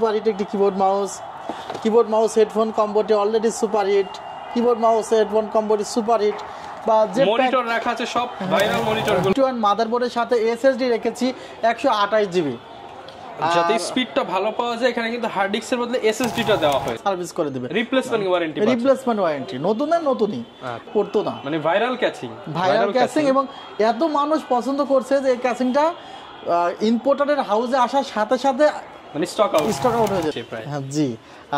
Super hit একটি keyboard mouse headphone কম্বোটি already super hit. Keyboard mouse headphone কম্বোটি super hit বা যে মনিটর রাখা আছে সব ভাইরাল মনিটরগুলো। মাদারবোর্ডের সাথে এসএসডি রেখেছি 128 জিবি, যাতে স্পিডটা ভালো পাওয়া যায়। এখানে কিন্তু হার্ড ডিস্কের বদলে এসএসডিটা দেওয়া হয়, সার্ভিস করে দিবে। রিপ্লেসমেন্ট ওয়ারেন্টি নতুন না নতুনই করতো না, মানে ভাইরাল ক্যাচিং। এবং এত মানুষ পছন্দ করছে যে এই ক্যাচিংটা ইম্পোর্টারের হাউসে আসার সাথে সাথে মানে স্টক আউট হয়ে যাচ্ছে প্রায়। হ্যাঁ জি,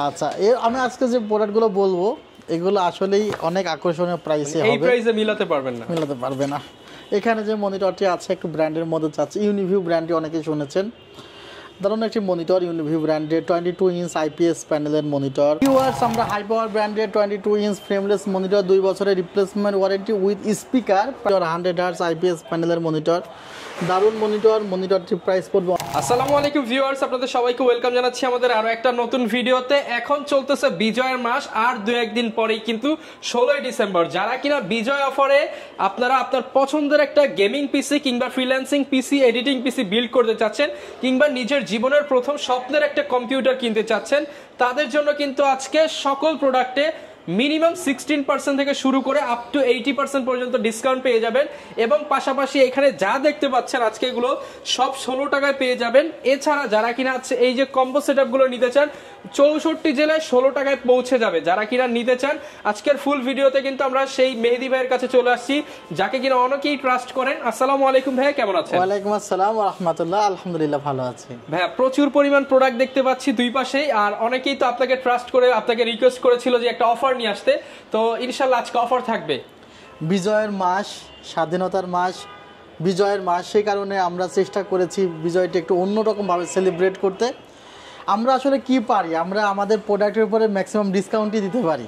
আচ্ছা আমি আজকে যে প্রোডাক্টগুলো বলবো এগুলো আসলেই অনেক আকর্ষণীয় প্রাইসে হবে। এই প্রাইসে মিলাতে পারবে না। এখানে যে মনিটরটি আছে একটু ব্র্যান্ডের মধ্যে যাচ্ছে, ইউনিভিউ ব্র্যান্ডটি অনেকেই শুনেছেন। দারুণ একটি মনিটর, ইউনিভিউ ব্র্যান্ডের 22 ইঞ্চ আইপিএস প্যানেলের মনিটর। ভিউয়ার্স, আমরা হাই পাওয়ার ব্র্যান্ডের 22 ইঞ্চ ফ্রেমলেস মনিটর, 2 বছরের replacement warranty with speaker, 100 hertz IPS প্যানেলের মনিটর। দারুণ মনিটরটির প্রাইস পড়বে। আসসালামু আলাইকুম ভিউয়ার্স, আপনাদের সবাইকে ওয়েলকাম জানাচ্ছি আমাদের আরো একটা নতুন ভিডিওতে। এখন চলতেছে বিজয়ের মাস, আর 2-1 দিন পরেই কিন্তু 16ই ডিসেম্বর। যারা কিনা বিজয় অফারে আপনারা আপনার পছন্দের একটা গেমিং পিসি কিংবা ফ্রিল্যান্সিং পিসি, এডিটিং পিসি বিল্ড করতে চাচ্ছেন, কিংবা নিজের জীবনের প্রথম স্বপ্নের একটা কম্পিউটার কিনতে চাচ্ছেন, তাদের জন্য কিন্তু আজকে সকল প্রোডাক্টে মিনিমাম 16% থেকে শুরু করে আপ টু 80% পর্যন্ত ডিসকাউন্ট পেয়ে যাবেন। এবং পাশাপাশি এখানে যা দেখতে পাচ্ছেন আজকে এগুলো সব 16 টাকায় পেয়ে যাবেন। এছাড়া যারা কিনা আছে এই যে কম্বো সেটআপগুলো নিতে চান, 64 জেলায় 16 টাকায় পৌঁছে যাবে। যারা কিনা নিতে চান, আজকের ফুল ভিডিওতে কিন্তু আমরা সেই মেহেদি ভাইয়ের কাছে চলে আসছি, যাকে কিনা অনেকেই ট্রাস্ট করেন। আসসালামু আলাইকুম ভাইয়া, কেমন আছেন? ওয়ালাইকুম আসসালাম ওয়া রাহমাতুল্লাহ, আলহামদুলিল্লাহ ভালো আছি ভাইয়া। প্রচুর পরিমাণ প্রোডাক্ট দেখতে পাচ্ছি দুই পাশেই, আর অনেকেই তো আপনাকে ট্রাস্ট করে আপনাকে রিকোয়েস্ট করেছিল যে একটা অফার নিয়ে আসতে, তো ইনশাআল্লাহ আজকে অফার থাকবে। বিজয়ের মাস, স্বাধীনতার মাস, বিজয়ের মাস, সেই কারণে আমরা চেষ্টা করেছি বিজয়টা একটু অন্যরকম ভাবে সেলিব্রেট করতে। আমরা আসলে কি পারি, আমরা আমাদের প্রোডাক্টের উপরে ম্যাক্সিমাম ডিসকাউন্টই দিতে পারি,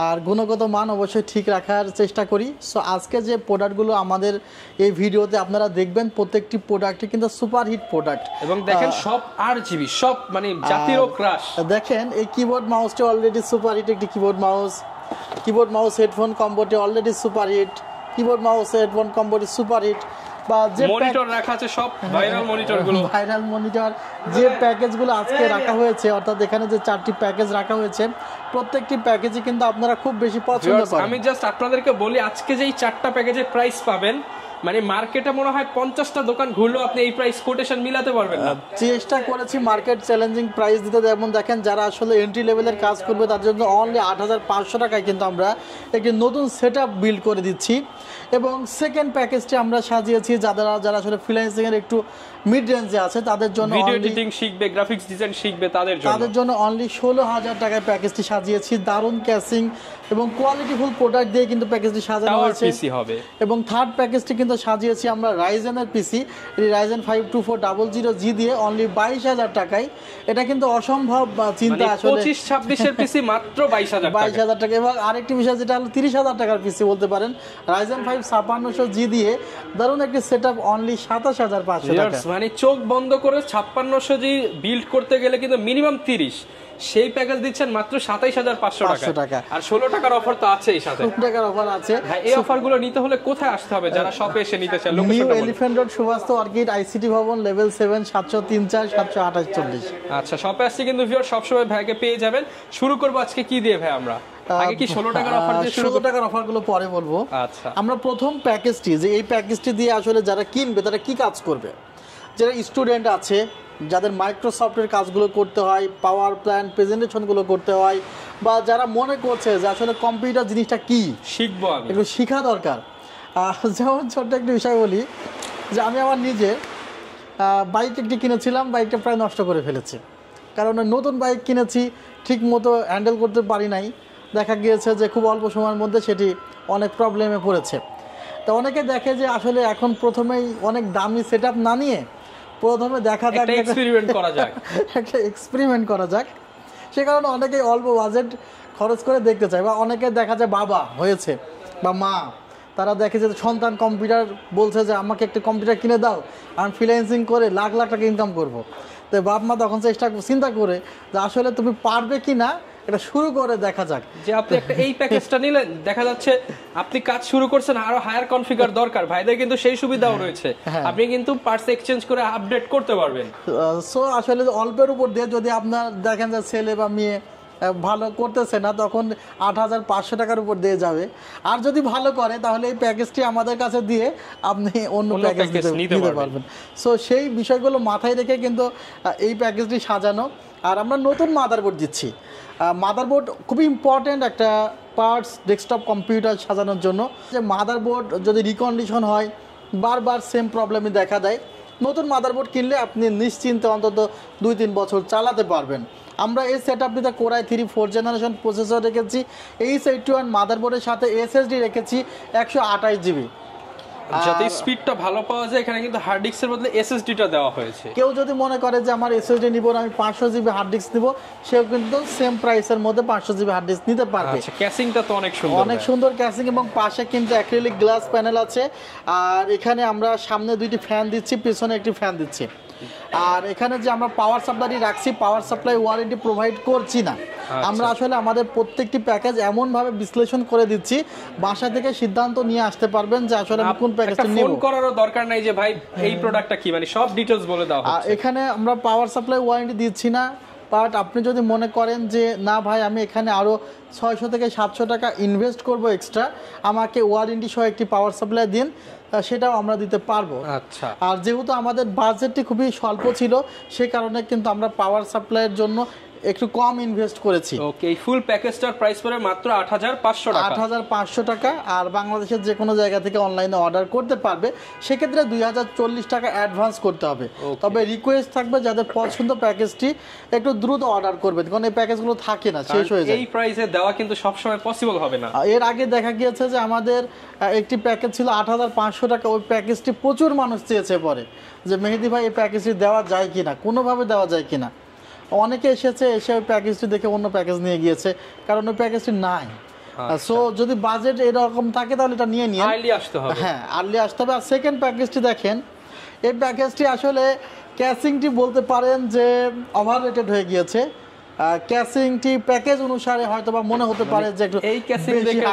আর গুণগত মান অবশ্যই ঠিক রাখার চেষ্টা করি। সো আজকে যে প্রোডাক্টগুলো আমাদের এই ভিডিওতে আপনারা দেখবেন, প্রত্যেকটি প্রোডাক্টই কিন্তু সুপার হিট প্রোডাক্ট। এবং দেখেন সব RGB, সব মানে জাতীয় ক্রাশ। দেখেন এই কিবোর্ড মাউসটি অলরেডি সুপার হিট একটি কিবোর্ড মাউস হেডফোন কম্বোটি already super hit. Keyboard mouse headphone কম্বোটি সুপার হিট বা যে মনিটর রাখা আছে সব ভাইরাল মনিটর, যে প্যাকেজগুলো আজকে রাখা হয়েছে, অর্থাৎ এখানে যে 4টি প্যাকেজ রাখা হয়েছে, প্রত্যেকটি প্যাকেজই কিন্তু আপনারা খুব বেশি পছন্দ করেন। আমি জাস্ট আপনাদেরকে বলি, আজকে যেই 4টা প্যাকেজের প্রাইস পাবেন, মানে মার্কেটে মনে হয় 50টা দোকান ঘুরলেও আপনি এই প্রাইস কোটেশন মিলাতে পারবেন না। চেষ্টা করেছি মার্কেট চ্যালেঞ্জিং প্রাইস দিতে। যেমন দেখেন, যারা আসলে এন্ট্রি লেভেলের কাজ করবে তাদের জন্য অনলি 8500 টাকায় কিন্তু আমরা একটি নতুন সেটআপ বিল্ড করে দিচ্ছি। এবং সেকেন্ড প্যাকেজটি আমরা সাজিয়েছি যারা আসলে ফ্রিল্যান্সিং এর একটু মিড রেঞ্জে আছে, তাদের জন্য ভিডিও এডিটিং শিখবে, গ্রাফিক্স ডিজাইন শিখবে, তাদের জন্য অনলি 16000 টাকায় প্যাকেজটি সাজিয়েছি। দারুণ ক্যাচিং এবং কোয়ালিটিফুল প্রোডাক্ট দিয়ে কিন্তু প্যাকেজটি সাজানো হয়েছে। এবং থার্ড প্যাকেজটি কিন্তু সাজিয়েছি আমরা রাইজেনের পিসি, Ryzen 5 2400G দিয়ে অনলি 22000 টাকায়। এটা কিন্তু অসম্ভব চিন্তা, আসলে 25-26 এর পিসি মাত্র 22000 টাকা। এবং আরেকটি বিষয় যেটা হলো 30000 টাকার পিসি বলতে পারেন, Ryzen 5 5600G দিয়ে দারুণ একটি সেটআপ অনলি 27500 টাকা। মানে চোখ বন্ধ করে 5600G বিল্ড করতে গেলে কিন্তু মিনিমাম 30, সেই প্যাকেজ দিচ্ছেন মাত্র 27500 টাকা। আর 16 টাকার অফার তো আছেই, সাথে 16 টাকার অফার আছে। এই অফারগুলো নিতে হলে কোথায় আসতে হবে যারা শপে এসে নিতে চান? New Elephant Road, Subhash Orchid, ICT ভবন, লেভেল 7, 703-4 728-40। আচ্ছা, শপে আসছে কিন্তু ভিউয়ার সবসময় ভাইকে পেয়ে যাবেন। শুরু করব আজকে কি দিয়ে ভাই? আমরা আগে কি 16 টাকার অফার দিয়ে শুরু? 16 টাকার অফারগুলো পরে বলবো। আচ্ছা, আমরা প্রথম প্যাকেজটি, যে এই প্যাকেজটি দিয়ে আসলে যারা কিনবে তারা কি কাজ করবে, যারা স্টুডেন্ট আছে, যাদের মাইক্রোসফটের কাজগুলো করতে হয়, পাওয়ার প্ল্যান প্রেজেন্টেশনগুলো করতে হয়, বা যারা মনে করছে যে আসলে কম্পিউটার জিনিসটা কি শিখবো, একটু শেখা দরকার। যেমন ছোট্ট একটা বিষয় বলি, যে আমি আমার নিজে বাইক একটি কিনেছিলাম, বাইকটা প্রায় নষ্ট করে ফেলেছি। কারণ নতুন বাইক কিনেছি, ঠিক মতো হ্যান্ডেল করতে পারি নাই। দেখা গিয়েছে যে খুব অল্প সময়ের মধ্যে সেটি অনেক প্রবলেমে পড়েছে। তো অনেকে দেখে যে আসলে এখন প্রথমেই অনেক দামি সেটআপ না নিয়ে প্রথমে দেখা যাক, একটা এক্সপেরিমেন্ট করা যাক। সে কারণে অনেকেই অল্প বাজেট খরচ করে দেখতে চায়, বা অনেকে দেখা যায় বাবা হয়েছে বা মা, তারা দেখে যে সন্তান কম্পিউটার বলছে যে আমাকে একটা কম্পিউটার কিনে দাও, আমি ফ্রিল্যান্সিং করে লাখ লাখ টাকা ইনকাম করবো। তো বাপ মা তখন চিন্তা করে যে আসলে তুমি পারবে কি না এটা শুরু করে দেখা যাক। যে আপনি একটা এই প্যাকেজটা নিলেন, দেখা যাচ্ছে আপনি কাজ শুরু করছেন, আরো হায়ার কনফিগার দরকার, ভাইদের কিন্তু সেই সুবিধাও রয়েছে, আপনি কিন্তু পার্টস এক্সচেঞ্জ করে আপডেট করতে পারবেন। সো আসলে অল্পের উপর দিয়ে যদি আপনার দেখেন যে ছেলে বা মেয়ে ভালো করতেছে না, তখন 8,500 টাকার উপর দিয়ে যাবে। আর যদি ভালো করে তাহলে এই প্যাকেজটি আমাদের কাছে দিয়ে আপনি অন্য প্যাকেজ নিতে পারবেন। সো সেই বিষয়গুলো মাথায় রেখে কিন্তু এই প্যাকেজটি সাজানো। আর আমরা নতুন মাদারবোর্ড দিচ্ছি। মাদারবোর্ড খুবই ইম্পর্ট্যান্ট একটা পার্টস ডেস্কটপ কম্পিউটার সাজানোর জন্য। যে মাদারবোর্ড যদি রিকন্ডিশন হয়, বারবার সেম প্রবলেমই দেখা দেয়, নতুন মাদারবোর্ড কিনলে আপনি নিশ্চিন্তে অন্তত 2-3 বছর চালাতে পারবেন। আমরা এই সেট আপটিতে কোরাই 3 4th জেনারেশন প্রসেসর রেখেছি, H81 মাদারবোর্ডের সাথে SSD রেখেছি 128 GB, যাতে স্পিডটা ভালো পাওয়া যায়। এখানে কিন্তু হার্ড ডিস্কের বদলে এসএসডিটা দেওয়া হয়েছে। কেউ যদি মনে করে যে আমার SSD নিব না, আমি 500 GB হার্ড ডিস্ক নিব, সেও কিন্তু সেম প্রাইসের মধ্যে 500 GB হার্ড ডিস্ক নিতে পারবে। আচ্ছা, ক্যাসিংটা তো অনেক সুন্দর, অনেক সুন্দর ক্যাসিং, এবং পাশে কিন্তু অ্যাক্রিলিক গ্লাস প্যানেল আছে। আর এখানে আমরা সামনে 2টি ফ্যান দিচ্ছি, পিছনে একটি ফ্যান দিচ্ছি। আর এখানে যে আমরা পাওয়ার সাপ্লাই রাখছি, পাওয়ার সাপ্লাই ওয়ারেন্টি প্রোভাইড করছি না। আমরা আসলে আমাদের প্রত্যেকটি প্যাকেজ এমনভাবে বিশ্লেষণ করে দিচ্ছি, বাসা থেকে সিদ্ধান্ত নিয়ে আসতে পারবেন যে আসলে আমি কোন প্যাকেজটা নেব। ফোন করারও দরকার নাই যে ভাই এই প্রোডাক্টটা কি, মানে সব ডিটেইলস বলে দাও। এখানে আমরা পাওয়ার সাপ্লাই ওয়ারেন্টি দিচ্ছি না, বাট আপনি যদি মনে করেন যে না ভাই আমি এখানে আরও 600 থেকে 700 টাকা ইনভেস্ট করব এক্সট্রা, আমাকে ওয়ারেন্টি সহ একটি পাওয়ার সাপ্লাই দিন, সেটাও আমরা দিতে পারবো। আচ্ছা, আর যেহেতু আমাদের বাজেটটি খুবই স্বল্প ছিল, সেই কারণে কিন্তু আমরা পাওয়ার সাপ্লাইয়ের জন্য একটু কম ইনভেস্ট করেছি। ওকে, এই ফুল প্যাকেজটার প্রাইস পড়ে মাত্র 8,500 টাকা। 8,500 টাকা। আর বাংলাদেশের যে কোনো জায়গা থেকে অনলাইনে অর্ডার করতে পারবে, সেক্ষেত্রে 2,040 টাকা অ্যাডভান্স করতে হবে। তবে রিকোয়েস্ট থাকবে যাদের পছন্দ প্যাকেজটি একটু দ্রুত অর্ডার করবেন, কারণ এই প্যাকেজগুলো থাকে না, শেষ হয়ে যায়। এই প্রাইসে দেওয়া কিন্তু সবসময় পসিবল হবে না। এর আগে দেখা গিয়েছে যে আমাদের একটি প্যাকেজ ছিল 8,500 টাকা, ওই প্যাকেজটি প্রচুর মানুষ চেয়েছে পরে যে মেহেদি ভাই এই প্যাকেজটি দেওয়া যায় কিনা, কোনোভাবে দেওয়া যায় কিনা। অনেকে এসে ওই প্যাকেজটি দেখে অন্য প্যাকেজ নিয়ে গিয়েছে, কারণ ওই প্যাকেজটি নাই। সো যদি বাজেট এরকম থাকে তাহলে এটা নিয়ে নিয়ে আর্লি আসতে হবে। হ্যাঁ, আর্লি আসতে হবে। আর সেকেন্ড প্যাকেজটি দেখেন, এই প্যাকেজটি আসলে ক্যাসিংটি বলতে পারেন যে ওভাররেটেড হয়ে গিয়েছে। ক্যাসিংটি প্যাকেজ অনুসারে হয়তো বা মনে হতে পারে যে একটু এই ক্যাসিং দেখে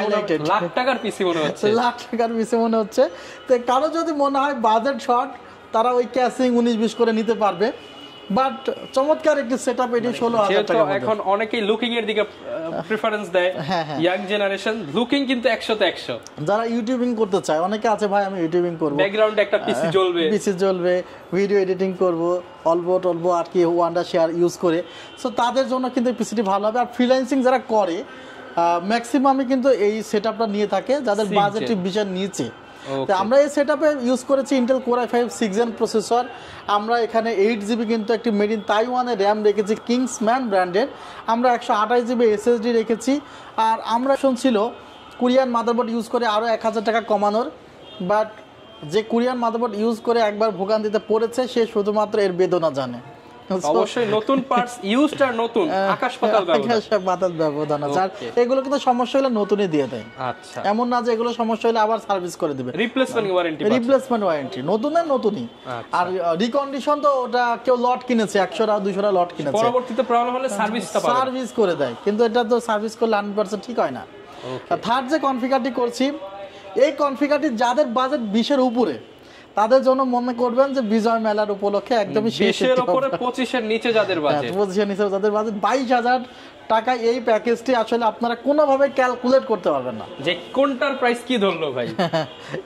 লাখ টাকার পিসি মনে হচ্ছে, লাখ টাকার পিসি মনে হচ্ছে। তো কারো যদি মনে হয় বাজেট শর্ট, তারা ওই ক্যাসিং 19-20 করে নিতে পারবে। বাট চমৎকার একটি সেটআপ, এটি 16,000 টাকা। এখন অনেকেই লুকিং এর দিকে প্রেফারেন্স দেয়, ইয়াং জেনারেশন লুকিং কিন্তু 100তে 100। যারা ইউটিউবিং করতে চায়, অনেকে আছে ভাই আমি ইউটিউবিং করব, ব্যাকগ্রাউন্ডে একটা পিসি জ্বলবে, ভিডিও এডিটিং করব অল্প টল্প আর কি ওয়ান্ডার শেয়ার ইউজ করে। সো তাদের জন্য কিন্তু পিসিটি ভালো হবে। আর ফ্রিল্যান্সিং যারা করে ম্যাক্সিমামই কিন্তু এই সেটআপটা নিয়ে থাকে, যাদের বাজেটের বিষয় নিচে। তো আমরা এই সেটআপে ইউজ করেছি Intel core i5 6 Gen processor. আমরা এখানে 8 GB কিন্তু একটি মেড ইন তাইওয়ানের র্যাম রেখেছি কিংসম্যান ব্র্যান্ডের। আমরা 128 GB SSD রেখেছি। আর আমরা শুনছিল কোরিয়ান মাদারবোর্ড ইউজ করে আরও 1,000 টাকা কমানোর, বাট যে কোরিয়ান মাদারবোর্ড ইউজ করে একবার ভোগান্তিতে পড়েছে সে শুধুমাত্র এর বেদনা জানে। অবশ্যই নতুন পার্টস ইউজড আর নতুন আকাশ পাতাল ব্যবধান আছে। আর এগুলো কিন্তু সমস্যা হলে নতুনই দিয়ে দেয়। আচ্ছা, এমন না যে এগুলো সমস্যা হলে আবার সার্ভিস করে দিবে, রিপ্লেসমেন্ট ওয়ারেন্টি নতুনের নতুনই। আর রিকন্ডিশন তো ওটা কেউ লট কিনেছে 100টা 200টা লট কিনেছে, পরবর্তীতে প্রবলেম হলে সার্ভিস করে দেয়, কিন্তু এটা তো সার্ভিস করলে 100% ঠিক হয় না। থার্ড যে কনফিগারটি করছি, এই কনফিগারটি যাদের বাজেট 20-এর উপরে, তাদের জন্য মনে করবেন যে বিজয় মেলার উপলক্ষে একদমই শেষ। 20-এর উপরে 25-এর নিচে যাদের বাজেট, 25-এর নিচে যাদের বাজেট 22,000 টাকা এই প্যাকেজটি আসলে আপনারা কোনোভাবে ক্যালকুলেট করতে পারবেন না যে কোনটার প্রাইস কি ধরলো ভাই।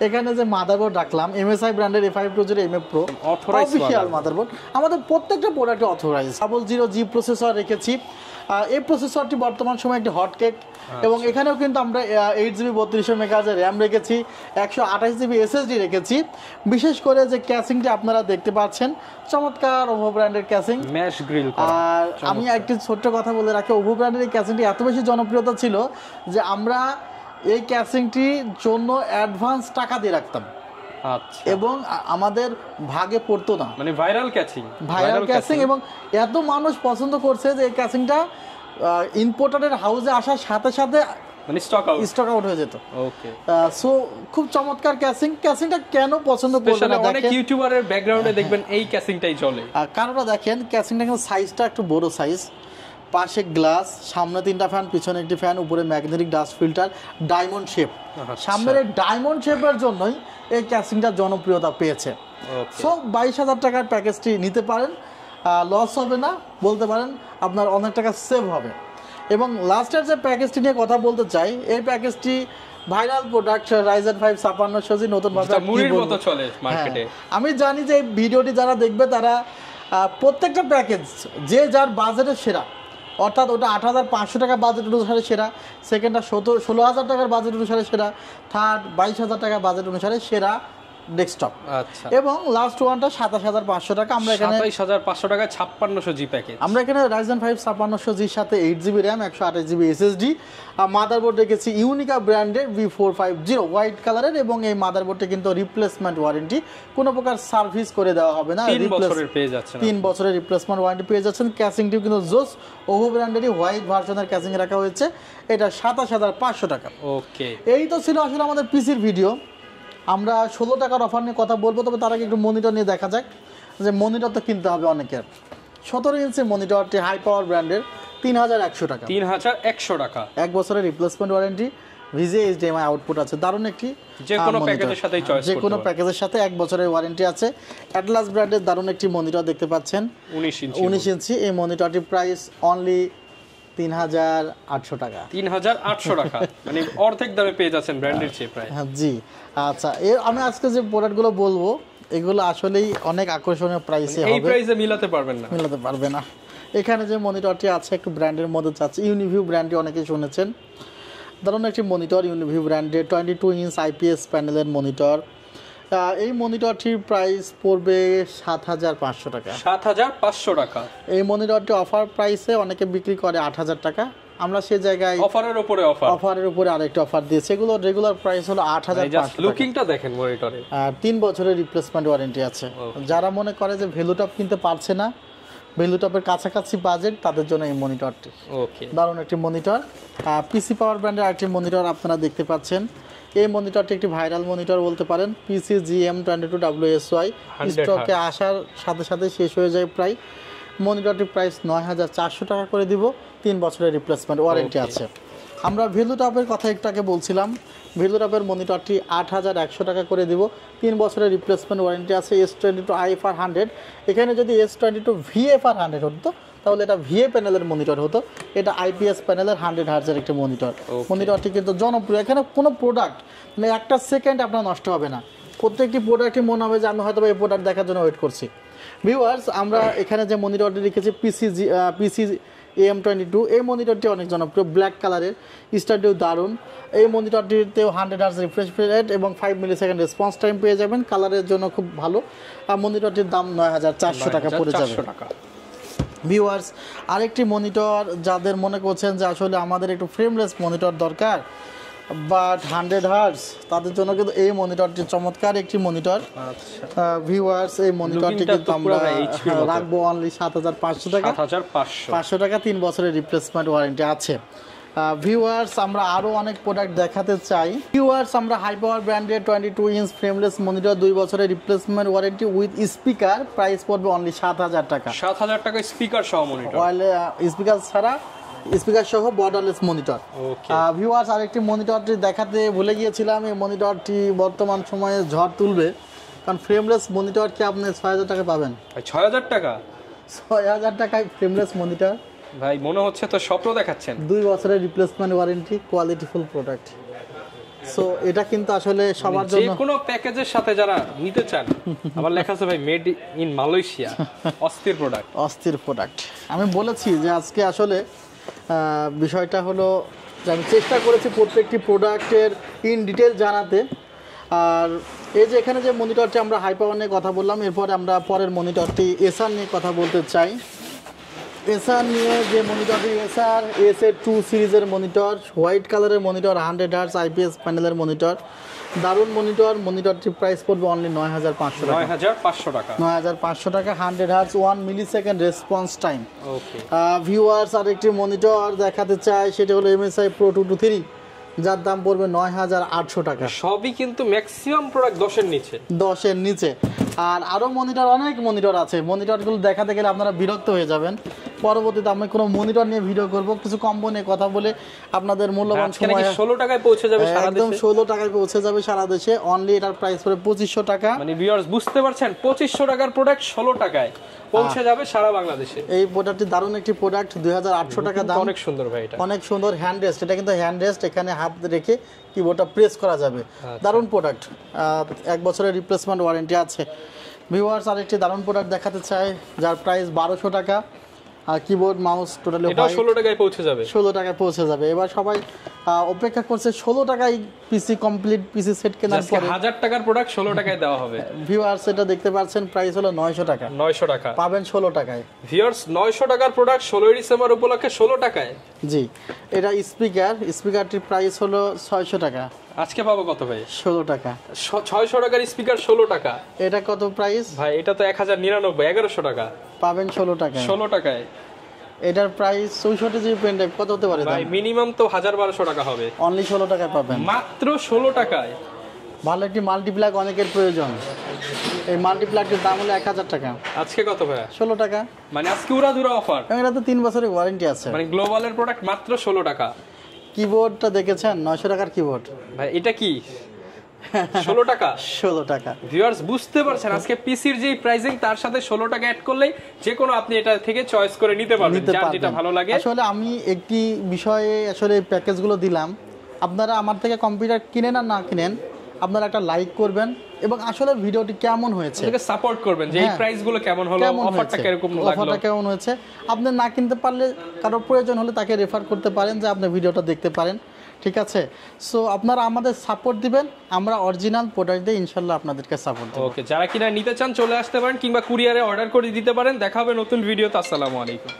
এখানে যে মাদারবোর্ড রাখলাম MSI ব্র্যান্ডের A520 MF Pro official motherboard, আমাদের প্রত্যেকটা প্রোডাক্টে অথরাইজ। 00G প্রসেসর রেখেছি। এই প্রসেসরটি বর্তমান সময়ে একটি হটকেক, এবং এখানেও কিন্তু আমরা 8 GB 3200 MHz র্যাম রেখেছি, 128 GB SSD রেখেছি। বিশেষ করে যে ক্যাসিংটি আপনারা দেখতে পাচ্ছেন, চমৎকার ওভো ব্র্যান্ডের ক্যাসিং, ম্যাশ গ্রিল। আর আমি একটি ছোট্ট কথা বলে রাখি, ওভো ব্র্যান্ডের এই ক্যাসিংটি এত বেশি জনপ্রিয়তা ছিল যে আমরা এই ক্যাসিংটির জন্য অ্যাডভান্স টাকা দিয়ে রাখতাম। আচ্ছা, এবং আমাদের ভাগে পড়তো না, মানে ভাইরাল ক্যাসিং। এবং এত মানুষ পছন্দ করছে যে এই ক্যাসিংটা ইম্পোর্টারের হাউসে আসার সাথে সাথে মানে স্টক আউট হয়ে যেত। ওকে, সো খুব চমৎকার ক্যাসিংটা কেন পছন্দ করবেন না, অনেক ইউটিউবারের ব্যাকগ্রাউন্ডে দেখবেন এই ক্যাসিংটাই চলে। কারণটা দেখেন, ক্যাসিংটা কিন্তু সাইজটা একটু বড় সাইজ, পাশে গ্লাস, সামনে 3টা ফ্যান, পিছনে একটি ফ্যান, উপরে magnetic dust filter, diamond shape. সামনের এই ডায়মন্ড শেপের জন্যই এই ক্যাসিংটা জনপ্রিয়তা পেয়েছে। সো 22,000 টাকার প্যাকেজটি নিতে পারেন, লস হবে না বলতে পারেন, আপনার অনেক টাকা সেভ হবে। এবং লাস্টের যে প্যাকেজটি নিয়ে কথা বলতে চাই, এই প্যাকেজটি ভাইরাল প্রোডাক্ট রাইজেন 5 5600 নতুন ভাবে মুড়ির মতো চলে মার্কেটে। আমি জানি যে এই ভিডিওটি যারা দেখবে তারা প্রত্যেকটা প্যাকেজ যে যার বাজেটের সেরা, অর্থাৎ ওটা 8,500 টাকা বাজেট অনুসারে সেরা, সেকেন্ডটা 16,000 টাকার বাজেট অনুসারে সেরা, থার্ড 22,000 টাকা বাজেট অনুসারে সেরা ডেস্কটপ। আচ্ছা, এবং লাস্ট ওয়ানটা 27,500 টাকা। আমরা এখানে 27,500 টাকা 5600 জি প্যাকেজ। আমরা এখানে রাইজেন 5 5600Gর সাথে 8GB RAM, 128GB SSD, motherboard রেখেছি ইউনিকা ব্র্যান্ডের V450 হোয়াইট কালারের। এবং এই মাদারবোর্ডে কিন্তু রিপ্লেসমেন্ট ওয়ারেন্টি, কোনো প্রকার সার্ভিস করে দেওয়া হবে না, 3 বছরের পেয়ে যাচ্ছেন, 3 বছরের রিপ্লেসমেন্ট ওয়ারেন্টি পেয়ে যাচ্ছেন। ক্যাসিংটিও কিন্তু জোস ওভো ব্র্যান্ডেরই হোয়াইট ভার্সনের ক্যাসিং রাখা হয়েছে, এটা 27,500 টাকা। ওকে, এই তো ছিল আসলে আমাদের পিসির ভিডিও। আমরা 16 টাকার অফার নিয়ে কথা বলবো, তবে তার আগে একটু মনিটর নিয়ে দেখা যাক, যে মনিটর তো কিনতে হবে অনেকের। 17 ইঞ্চি মনিটরটি হাই পাওয়ার ব্র্যান্ডের 3,100 টাকা, 3,100 টাকা, 1 বছরের replacement warranty, VGA HDMI output আছে, দারুণ একটি যে কোনো প্যাকেজের সাথেই চয়েস করতে যে কোনো প্যাকেজের সাথে 1 বছরের ওয়ারেন্টি আছে। অ্যাটলাস ব্র্যান্ডের দারুণ একটি মনিটর দেখতে পাচ্ছেন, 19 ইঞ্চি। এই মনিটরটির প্রাইস অনলি 3,800 টাকা, 3,800 টাকা, মানে অর্ধেক দামে পেয়ে যাচ্ছেন ব্র্যান্ডের চেয়ে প্রায়। হ্যাঁ জি। আচ্ছা, আমি আজকে যে প্রোডাক্টগুলো বলবো এগুলো আসলেই অনেক আকর্ষণীয় প্রাইসে হবে, এই প্রাইসে মিলাতে পারবেন না, মিলাতে পারবে না। এখানে যে মনিটরটি আছে একটু ব্র্যান্ডের মধ্যে যাচ্ছে, ইউনিভিউ ব্র্যান্ডটি অনেকেই শুনেছেন, দারুণ একটি মনিটর, ইউনিভিউ ব্র্যান্ডের 22 ইঞ্চ IPS প্যানেলের মনিটর। এই মনিটরটির প্রাইস পড়বে 7,500 টাকা, 7,500 টাকা। এই মনিটরটি অফার প্রাইসে অনেকে বিক্রি করে 8,000 টাকা, আমরা সেই জায়গায় অফারের উপরে অফারের উপরে আরেকটা অফার দিয়েছি। এগুলো রেগুলার প্রাইস হলো 8,500 লুকিংটা দেখেন মনিটরে, আর 3 বছরের রিপ্লেসমেন্ট ওয়ারেন্টি আছে। যারা মনে করে যে ভ্যালুটপ কিনতে পারছে না, ভ্যালুটপের কাছাকাছি বাজেট, তাদের জন্য এই মনিটরটি। ওকে, দারুণ একটি মনিটর। পিসি পাওয়ার ব্র্যান্ডের আরেকটি মনিটর আপনারা দেখতে পাচ্ছেন। এই মনিটরটি একটি ভাইরাল মনিটর বলতে পারেন, PCGM22WSY, স্টকে আসার সাথে সাথে শেষ হয়ে যায় প্রায়। মনিটরটির প্রাইস 9,400 টাকা করে দিব, 3 বছরের রিপ্লেসমেন্ট ওয়ারেন্টি আছে। আমরা ভ্যালুটপের কথা একটু আগে বলছিলাম, ভ্যালুটপের মনিটরটি 8,100 টাকা করে দিব, 3 বছরের রিপ্লেসমেন্ট ওয়ারেন্টি আছে। S22 IFR 100, এখানে যদি S22 VFR 100 হতো তাহলে এটা VA প্যানেলের মনিটর হতো, এটা IPS প্যানেলের 100 হার্জের একটা মনিটর। মনিটরটি কিন্তু জনপ্রিয়, এখানে কোনো প্রোডাক্ট মানে একটা সেকেন্ড আপনার নষ্ট হবে না, প্রত্যেকটি প্রোডাক্টই মনে হবে যে আমি হয়তো এই প্রোডাক্ট দেখার জন্য ওয়েট করছি। ভিউয়ার্স, আমরা এখানে যে মনিটরটি রেখেছি PCAM22, এই মনিটরটি অনেক জনপ্রিয়, ব্ল্যাক কালারের, স্টাডিও দারুণ। এই মনিটরটিতেও 100 হার্জ রিফ্রেশ রেট এবং 5 মিলিসেকেন্ড রেসপন্স টাইম পেয়ে যাবেন, কালারের জন্য খুব ভালো। আর মনিটরটির দাম 9,400 টাকা পড়ে যাবে। ভিউয়ার্স, আরেকটি মনিটর যাদের মনে করছেন যে আসলে আমাদের একটু ফ্রেমলেস মনিটর দরকার বাট 100 হার্জ, তাদের জন্য কিন্তু এই মনিটরটি চমৎকার একটি মনিটর। ভিউয়ার্স, এই মনিটরটি কিন্তু আমরা রাখবো অনলি 7,500 টাকা, 500 টাকা, 3 বছরের রিপ্লেসমেন্ট ওয়ারেন্টি আছে। ভিউয়ার্স, আমরা আরও অনেক প্রোডাক্ট দেখাতে চাই। ভিউয়ার্স, আমরা হাই পাওয়ার ব্র্যান্ডের 22 ইঞ্চ ফ্রেমলেস মনিটর, 2 বছরের replacement warranty with speaker, price পড়বে অনলি 7,000 টাকা, 7,000 টাকা স্পিকার সহ মনিটর, স্পিকার ছাড়া, স্পিকার সহ বর্ডারলেস মনিটর। ভিউয়ার্স, আরেকটি মনিটরটি দেখাতে ভুলে গিয়েছিলাম, এই মনিটরটি বর্তমান সময়ে ঝড় তুলবে, কারণ ফ্রেমলেস মনিটর কি আপনি 6,000 টাকা পাবেন? 6,000 টাকা, 6,000 টাকায় ফ্রেমলেস মনিটর ভাই, মনে হচ্ছে তো স্বপ্ন দেখাচ্ছেন। 2 বছরের replacement warranty, qualityful product. So এটা কিন্তু আসলে সবার জন্য, যে কোনো প্যাকেজের সাথে যারা নিতে চান, আবার লেখা আছে ভাই মেড ইন মালয়েশিয়া, অস্থির প্রোডাক্ট, অস্থির প্রোডাক্ট। আমি বলেছি যে আজকে আসলে বিষয়টা হলো যে আমি চেষ্টা করেছি প্রত্যেকটি প্রোডাক্টের ইন ডিটেল জানাতে। আর এই যে এখানে যে মনিটরটি আমরা হাই পাওয়ার নিয়ে কথা বললাম, এরপরে আমরা পরের মনিটরটি এসার নিয়ে কথা বলতে চাই। এসার নিয়ে যে মনিটরটি, এসার SA2 সিরিজের মনিটর, হোয়াইট কালারের মনিটর, 100 হার্জ IPS প্যানেলের মনিটর, দারুণ মনিটর। মনিটরটির প্রাইস পড়বে অনলি 9,500 টাকা, 9,500 টাকা, 9,500 টাকা, 100 hertz, 1 millisecond response time. Okay viewers, আরেকটি মনিটর দেখাতে চাই, সেটা হলো MSI Pro 223, যার দাম পড়বে 9,800 টাকা। সবই কিন্তু ম্যাক্সিমাম প্রোডাক্ট 10-এর নিচে, 10-এর নিচে। আর আরও মনিটর, অনেক মনিটর আছে, মনিটরগুলো দেখাতে গেলে আপনারা বিরক্ত হয়ে যাবেন। পরবর্তীতে আমি কোনো মনিটর নিয়ে ভিডিও করব, কিছু কম্বো নিয়ে কথা বলে আপনাদের মূল্যবান আজকে নাকি সময় 16 টাকায় পৌঁছে যাবে সারা একদম দেশে। 16 টাকায় পৌঁছে যাবে সারা দেশে। অনলি এটার প্রাইস পড়ে 2500 টাকা। মানে ভিউয়ার্স বুঝতে পারছেন, 2500 টাকার প্রোডাক্ট 16 টাকায় পৌঁছে যাবে সারা বাংলাদেশে। এই প্রোডাক্টটি দারুণ একটি প্রোডাক্ট, 2800 টাকা দাম। অনেক সুন্দর ভাই, এটা অনেক সুন্দর হ্যান্ড রেস্ট, এটা কিন্তু হ্যান্ড রেস্ট, এখানে হাত রেখে কিবোর্ডটা প্রেস করা যাবে। দারুণ প্রোডাক্ট, 1 বছরের রিপ্লেসমেন্ট ওয়ারেন্টি আছে। ভিউয়ার্স আরেকটি দারুণ প্রোডাক্ট দেখাতে চাই, যার প্রাইস 1200 টাকা। আর কিবোর্ড মাউস টোটালি এটাও 16 টাকায় পৌঁছে যাবে। 16 টাকায় পৌঁছে যাবে। এবার সবাই অপেক্ষা করছে 16 টাকায় পিসি কমপ্লিট পিসি সেট কেনার আজকে পরে 1000 টাকার প্রোডাক্ট 16 টাকায় দেওয়া হবে। ভিউয়ার্স এটা দেখতে পাচ্ছেন, প্রাইস হলো 900 টাকা, 900 টাকা পাবেন 16 টাকায়। ভিউয়ার্স 900 টাকার প্রোডাক্ট 16 ডিসেম্বর উপলক্ষে 16 টাকায়। জি, এটা স্পিকারটির প্রাইস হলো 600 টাকা, আজকে পাবো কত ভাই? 16 টাকা। 600 টাকার স্পিকার 16 টাকা। এটা কত প্রাইস ভাই এটা তো 1099, 1100 টাকা। পাবেন 16 টাকায়। 16 টাকায় এটার প্রাইস 64 জিবি পেন ড্রাইভ কত হতে পারে ভাই মিনিমাম তো 1000-1200 টাকা হবে। অনলি 16 টাকায় পাবেন, মাত্র 16 টাকায়। ভালো একটি মাল্টিপ্লাগ অনেকের প্রয়োজন, এই মাল্টিপ্লাগটির দাম হলো 1000 টাকা। আজকে কত ভাই? 16 টাকা। মানে আজকে উড়াধুরা অফার। এবং এটা তো 3 বছরের ওয়ারেন্টি আছে। মানে গ্লোবালের প্রোডাক্ট মাত্র 16 টাকা। কিবোর্ডটা দেখেছেন, 900 টাকার কিবোর্ড। ভাই এটা কি 16 টাকা? 16 টাকা। ভিউয়ার্স বুঝতে পারছেন, আজকে পিসির যে প্রাইসিং তার সাথে 16 টাকা অ্যাড করলেই যে কোনো আপনি এটা থেকে চয়েস করে নিতে পারবেন, যার যেটা ভালো লাগে। আসলে আমি একটি বিষয়ে আসলে প্যাকেজগুলো দিলাম, আপনারা আমার থেকে কম্পিউটার কিনেন আর না কিনেন, আপনারা একটা লাইক করবেন এবং আসলে ভিডিওটি কেমন হয়েছে এটাকে সাপোর্ট করবেন যে এই প্রাইস গুলো কেমন হলো, অফারটা কিরকম লাগলো। অফারটা কেমন হয়েছে, আপনি না কিনতে পারলে কারোর প্রয়োজন হলে তাকে রেফার করতে পারেন যে আপনি ভিডিওটা দেখতে পারেন, ঠিক আছে? সো আপনারা আমাদের সাপোর্ট দিবেন, আমরা অরিজিনাল প্রোডাক্ট দিয়ে ইনশাল্লাহ আপনাদেরকে সাপোর্ট দেব। ওকে, যারা কিনা নিতে চান চলে আসতে পারেন কিংবা কুরিয়ারে অর্ডার করে দিতে পারেন। দেখা হবে নতুন ভিডিওতে। আসসালামু আলাইকুম।